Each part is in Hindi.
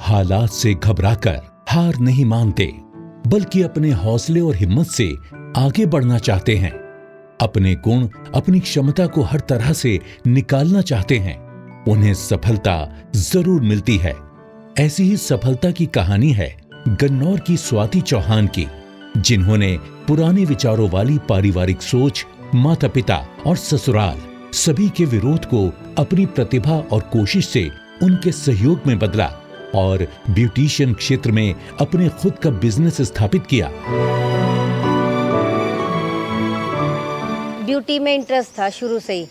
हालात से घबराकर हार नहीं मानते, बल्कि अपने हौसले और हिम्मत से आगे बढ़ना चाहते हैं। अपने गुण, अपनी क्षमता को हर तरह से निकालना चाहते हैं। उन्हें सफलता जरूर मिलती है। ऐसी ही सफलता की कहानी है गन्नौर की स्वाति चौहान की, जिन्होंने पुराने विचारों वाली पारिवारिक सोच, माता पिता और ससुराल सभी के विरोध को अपनी प्रतिभा और कोशिश से उनके सहयोग में बदला और ब्यूटिशियन क्षेत्र में अपने खुद का बिजनेस स्थापित किया। ब्यूटी में इंटरेस्ट था शुरू से ही,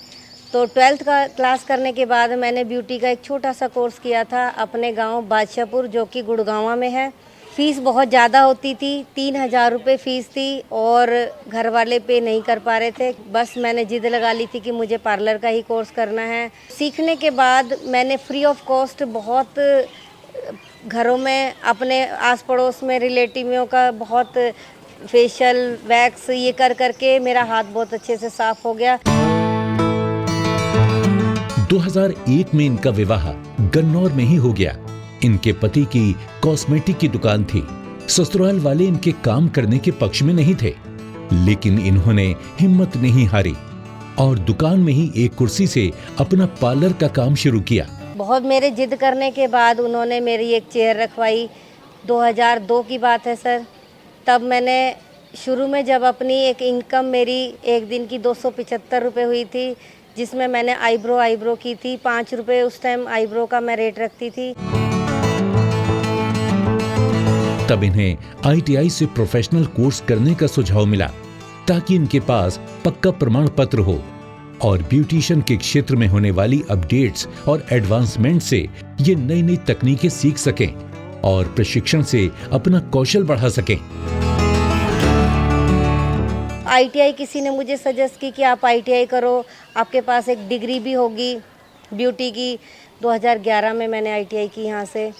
तो 12th का क्लास करने के बाद मैंने ब्यूटी का एक छोटा सा कोर्स किया था अपने गांव बादशाहपुर, जो कि गुड़गांव में है। फीस बहुत ज़्यादा होती थी, 3000 रुपये फ़ीस थी और घर वाले पे नहीं कर पा रहे थे। बस मैंने जिद लगा ली थी कि मुझे पार्लर का ही कोर्स करना है। सीखने के बाद मैंने फ्री ऑफ कॉस्ट बहुत घरों में, अपने आस पड़ोस में रिलेटिवों का बहुत फेशियल, वैक्स ये कर करके मेरा हाथ बहुत अच्छे से साफ हो गया। 2001 में इनका विवाह गन्नौर में ही हो गया। इनके पति की कॉस्मेटिक की दुकान थी। ससुराल वाले इनके काम करने के पक्ष में नहीं थे, लेकिन इन्होंने हिम्मत नहीं हारी और दुकान में ही एक कुर्सी से अपना पार्लर का काम शुरू किया। बहुत मेरे जिद करने के बाद उन्होंने मेरी एक चेयर रखवाई। 2002 की बात है सर। तब मैंने शुरू में जब अपनी एक इनकम मेरी एक दिन की 275 रुपये हुई थी, जिसमें मैंने आईब्रो की थी। 5 रुपये उस टाइम आईब्रो का मैं रेट रखती थी। तब इन्हें ITI से प्रोफेशनल कोर्स करने का सुझाव मिला, ताकि इनके पास पक्का प्रमाण पत्र हो और ब्यूटिशियन के क्षेत्र में होने वाली अपडेट्स और एडवांसमेंट से ये नई नई तकनीकें सीख सकें और प्रशिक्षण से अपना कौशल बढ़ा सकें। ITI किसी ने मुझे सजेस्ट की कि आप ITI करो, आपके पास एक डिग्री भी होगी ब्यूटी की। 2011 में मैंने ITI की यहाँ से,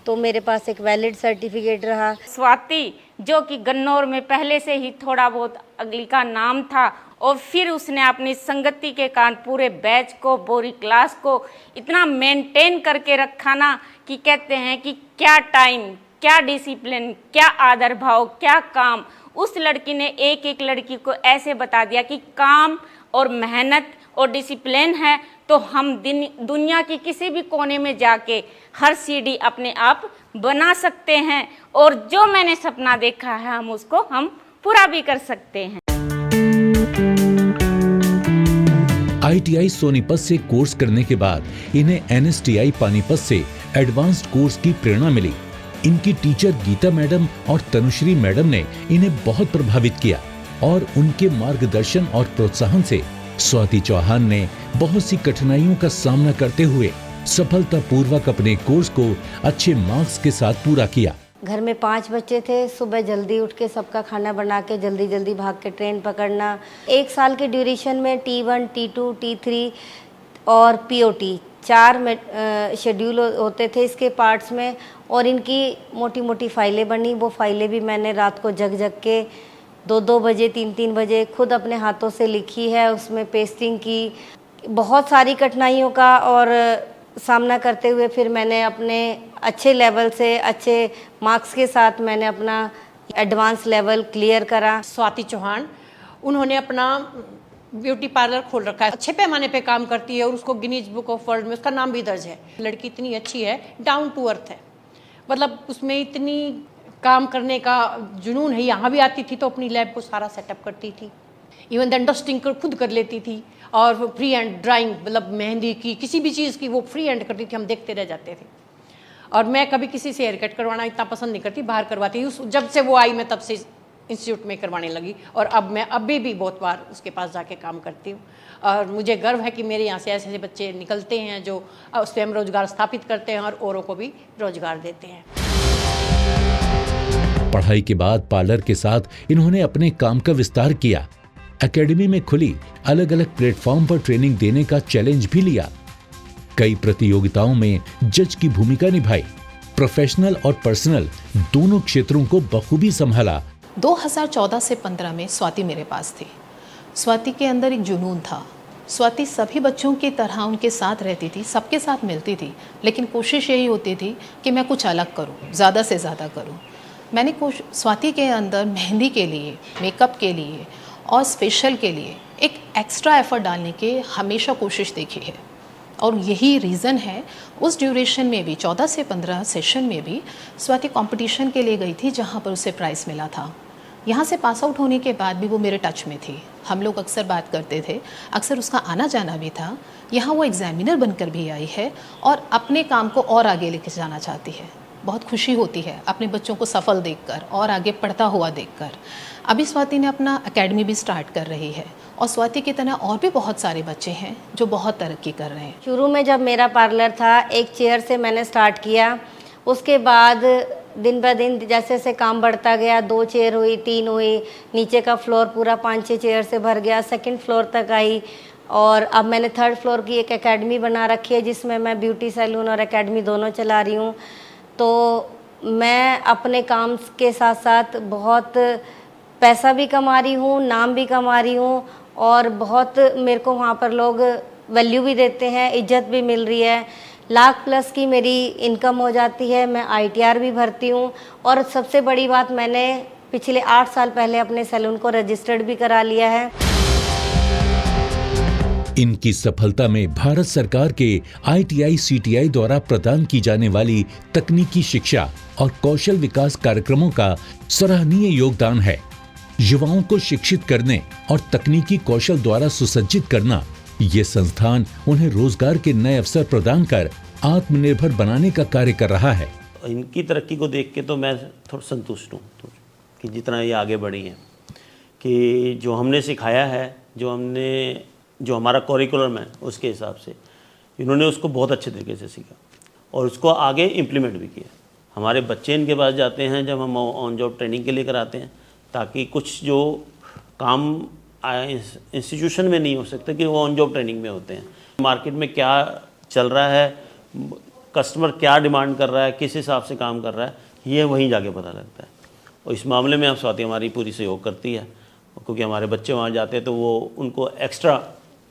तो मेरे पास एक वैलिड सर्टिफिकेट रहा। स्वाति, जो कि गन्नौर में पहले से ही थोड़ा बहुत अगली का नाम था, और फिर उसने अपनी संगति के कारण पूरे बैच को, पूरी क्लास को इतना मेंटेन करके रखा ना कि कहते हैं कि क्या टाइम, क्या डिसिप्लिन, क्या आदर भाव, क्या काम। उस लड़की ने एक एक लड़की को ऐसे बता दिया कि काम और मेहनत और डिसिप्लिन है तो हम दुनिया की किसी भी कोने में जाके हर सीढ़ी अपने आप बना सकते हैं, और जो मैंने सपना देखा है हम उसको पूरा भी कर सकते हैं। ITI सोनीपत से कोर्स करने के बाद इन्हें NSTI पानीपत से एडवांस्ड कोर्स की प्रेरणा मिली। इनकी टीचर गीता मैडम और तनुश्री मैडम ने इन्हें बहुत प्रभावित किया और उनके मार्गदर्शन और प्रोत्साहन से स्वाति चौहान ने बहुत सी कठिनाइयों का सामना करते हुए सफलतापूर्वक अपने कोर्स को अच्छे मार्क्स के साथ पूरा किया। घर में 5 बच्चे थे। सुबह जल्दी उठ के सबका खाना बना के जल्दी जल्दी भाग के ट्रेन पकड़ना। 1 साल के ड्यूरेशन में T1, T2, T3 और POT 4 शेड्यूल होते थे इसके पार्ट्स में, और इनकी मोटी मोटी फाइलें बनी। वो फाइलें भी मैंने रात को जग जग के 2-2 बजे, 3-3 बजे खुद अपने हाथों से लिखी है। उसमें पेस्टिंग की। बहुत सारी कठिनाइयों का और सामना करते हुए फिर मैंने अपने अच्छे लेवल से, अच्छे मार्क्स के साथ मैंने अपना एडवांस लेवल क्लियर करा। स्वाति चौहान, उन्होंने अपना ब्यूटी पार्लर खोल रखा है, अच्छे पैमाने पे काम करती है और उसको गिनीज बुक ऑफ वर्ल्ड में उसका नाम भी दर्ज है। लड़की इतनी अच्छी है, डाउन टू अर्थ है, मतलब उसमें इतनी काम करने का जुनून है। यहाँ भी आती थी तो अपनी लैब को सारा सेटअप करती थी, इवन देन डस्टिंग खुद कर लेती थी, और फ्री हैंड ड्राइंग, मतलब मेहंदी की, किसी भी चीज़ की वो फ्री हैंड करती थी। हम देखते रह जाते थे। और मैं कभी किसी से हेयर कट करवाना इतना पसंद नहीं करती, बाहर करवाती। जब से वो आई मैं तब से इंस्टीट्यूट में करवाने लगी, और अब मैं अभी भी बहुत बार उसके पास जाके काम करती हूँ। और मुझे गर्व है कि मेरे यहाँ से ऐसे ऐसे बच्चे निकलते हैं जो स्वयं रोजगार स्थापित करते हैं और औरों को भी रोजगार देते हैं। पढ़ाई के बाद पार्लर के साथ इन्होंने अपने काम का विस्तार किया। एकेडमी में खुली अलग अलग प्लेटफॉर्म पर ट्रेनिंग देने का चैलेंज भी लिया। कई प्रतियोगिताओं में जज की भूमिका निभाई। प्रोफेशनल और पर्सनल दोनों क्षेत्रों को बखूबी संभाला। 2014 से 15 में स्वाति मेरे पास थी। स्वाति के अंदर एक जुनून था स्वाति सभी बच्चों की तरह उनके साथ रहती थी, सबके साथ मिलती थी, लेकिन कोशिश यही होती थी कि मैं कुछ अलग करूं, ज़्यादा से ज़्यादा करूं। मैंने स्वाति के अंदर मेहंदी के लिए, मेकअप के लिए और स्पेशल के लिए एक एक्स्ट्रा एफर्ट डालने की हमेशा कोशिश देखी है। और यही रीज़न है, उस ड्यूरेशन में भी 14 से 15 सेशन में भी स्वाति कंपटीशन के लिए गई थी जहाँ पर उसे प्राइज़ मिला था। यहाँ से पास आउट होने के बाद भी वो मेरे टच में थी, हम लोग अक्सर बात करते थे, अक्सर उसका आना जाना भी था। यहाँ वो एग्जामिनर बनकर भी आई है और अपने काम को और आगे लेके जाना चाहती है। बहुत खुशी होती है अपने बच्चों को सफल देखकर और आगे पढ़ता हुआ देखकर। अभी स्वाति ने अपना एकेडमी भी स्टार्ट कर रही है और स्वाति की तरह और भी बहुत सारे बच्चे हैं जो बहुत तरक्की कर रहे हैं। शुरू में जब मेरा पार्लर था, एक चेयर से मैंने स्टार्ट किया, उसके बाद दिन ब दिन जैसे जैसे काम बढ़ता गया, 2 चेयर हुई, 3 हुई, नीचे का फ्लोर पूरा 5-6 चेयर से भर गया, 2nd फ्लोर तक आई और अब मैंने 3rd फ्लोर की एक एकेडमी बना रखी है जिसमें मैं ब्यूटी सैलून और एकेडमी दोनों चला रही हूँ। तो मैं अपने काम के साथ साथ बहुत पैसा भी कमा रही हूँ, नाम भी कमा रही हूँ और बहुत मेरे को वहाँ पर लोग वैल्यू भी देते हैं, इज्जत भी मिल रही है। लाख+ की मेरी इनकम हो जाती है, मैं ITR भी भरती हूँ और सबसे बड़ी बात, मैंने पिछले 8 साल पहले अपने सैलून को रजिस्टर्ड भी करा लिया है। इनकी सफलता में भारत सरकार के ITI CTI द्वारा प्रदान की जाने वाली तकनीकी शिक्षा और कौशल विकास कार्यक्रमों का सराहनीय योगदान है। युवाओं को शिक्षित करने और तकनीकी कौशल द्वारा सुसज्जित करना, ये संस्थान उन्हें रोजगार के नए अवसर प्रदान कर आत्मनिर्भर बनाने का कार्य कर रहा है। इनकी तरक्की को देख के तो मैं थोड़ा संतुष्ट हूँ कि जितना ये आगे बढ़ी हैं, कि जो हमने सिखाया है, जो हमारा करिकुलम है, उसके हिसाब से इन्होंने उसको बहुत अच्छे तरीके से सीखा और उसको आगे इम्प्लीमेंट भी किया। हमारे बच्चे इनके पास जाते हैं जब हम ऑन जॉब ट्रेनिंग के लिए कराते हैं, ताकि कुछ जो काम इंस्टीट्यूशन में नहीं हो सकते कि वो ऑन जॉब ट्रेनिंग में होते हैं। मार्केट में क्या चल रहा है, कस्टमर क्या डिमांड कर रहा है, किस हिसाब से काम कर रहा है, ये वहीं जाके पता लगता है। और इस मामले में आप स्वाति हमारी पूरी सहयोग करती है, क्योंकि हमारे बच्चे वहाँ जाते हैं तो वो उनको एक्स्ट्रा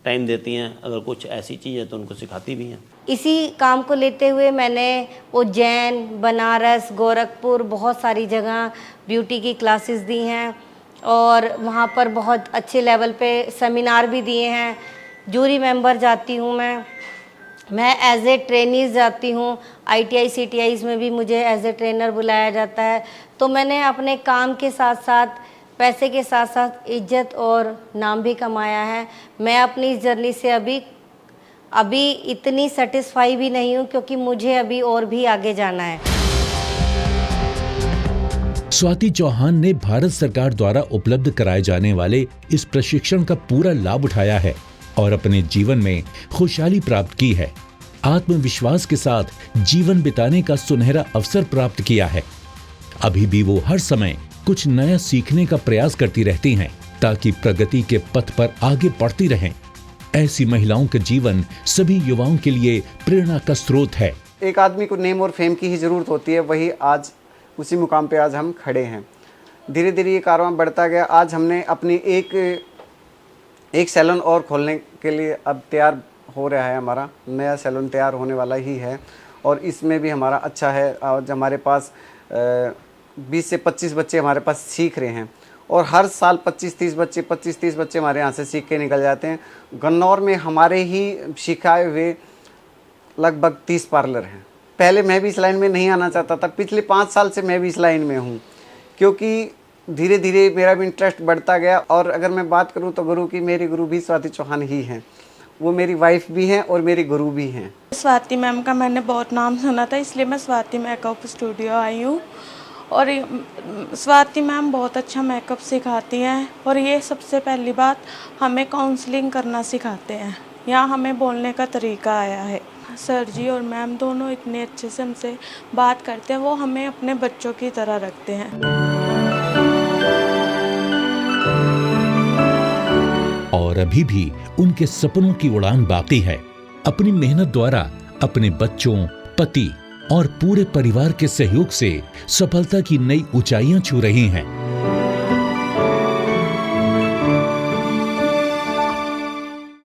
टाइम देती हैं, अगर कुछ ऐसी चीज़ है तो उनको सिखाती भी हैं। इसी काम को लेते हुए मैंने उज्जैन, बनारस, गोरखपुर, बहुत सारी जगह ब्यूटी की क्लासेस दी हैं और वहाँ पर बहुत अच्छे लेवल पे सेमिनार भी दिए हैं। जूरी मेंबर जाती हूँ मैं एज ए ट्रेनीज जाती हूँ, ITI CTIs में भी मुझे एज ए ट्रेनर बुलाया जाता है। तो मैंने अपने काम के साथ साथ, पैसे के साथ साथ इज्जत और नाम भी कमाया है। मैं अपनी इस जर्नी से अभी इतनी सेटिस्फाई भी नहीं हूँ, क्योंकि मुझे अभी और भी आगे जाना है। स्वाति चौहान ने भारत सरकार द्वारा उपलब्ध कराए जाने वाले इस प्रशिक्षण का पूरा लाभ उठाया है और अपने जीवन में खुशहाली प्राप्त की है। आत्मविश्वास के साथ जीवन बिताने का सुनहरा अवसर प्राप्त किया है। अभी भी वो हर समय कुछ नया सीखने का प्रयास करती रहती हैं, ताकि प्रगति के पथ पर आगे बढ़ती रहें। ऐसी महिलाओं का जीवन सभी युवाओं के लिए प्रेरणा का स्रोत है। एक आदमी को नेम और फेम की ही जरूरत होती है, वही आज उसी मुकाम पे आज हम खड़े हैं। धीरे धीरे ये कारवां बढ़ता गया। आज हमने अपनी एक सैलून और खोलने के लिए अब तैयार हो रहा है। हमारा नया सैलून तैयार होने वाला ही है और इसमें भी हमारा अच्छा है। आज हमारे पास 20 से 25 बच्चे हमारे पास सीख रहे हैं और हर साल 25-30 बच्चे हमारे यहाँ से सीख के निकल जाते हैं। गन्नौर में हमारे ही सिखाए हुए लगभग 30 पार्लर हैं। पहले मैं भी इस लाइन में नहीं आना चाहता था, पिछले 5 साल से मैं भी इस लाइन में हूँ, क्योंकि धीरे धीरे मेरा भी इंटरेस्ट बढ़ता गया। और अगर मैं बात करूँ तो गुरु की, मेरी गुरु भी स्वाति चौहान ही हैं। वो मेरी वाइफ भी हैं और मेरी गुरु भी हैं। स्वाति मैम का मैंने बहुत नाम सुना था, इसलिए मैं स्वाति मेकअप स्टूडियो आई हूँ और स्वाति मैम बहुत अच्छा मेकअप सिखाती हैं और ये सबसे पहली बात हमें काउंसलिंग करना सिखाते हैं। यहाँ हमें बोलने का तरीका आया है। सर जी और मैम दोनों इतने अच्छे से हमसे बात करते हैं, वो हमें अपने बच्चों की तरह रखते हैं। और अभी भी उनके सपनों की उड़ान बाकी है। अपनी मेहनत द्वारा अपने बच्चों, पति और पूरे परिवार के सहयोग से सफलता की नई ऊंचाइयां छू रही हैं।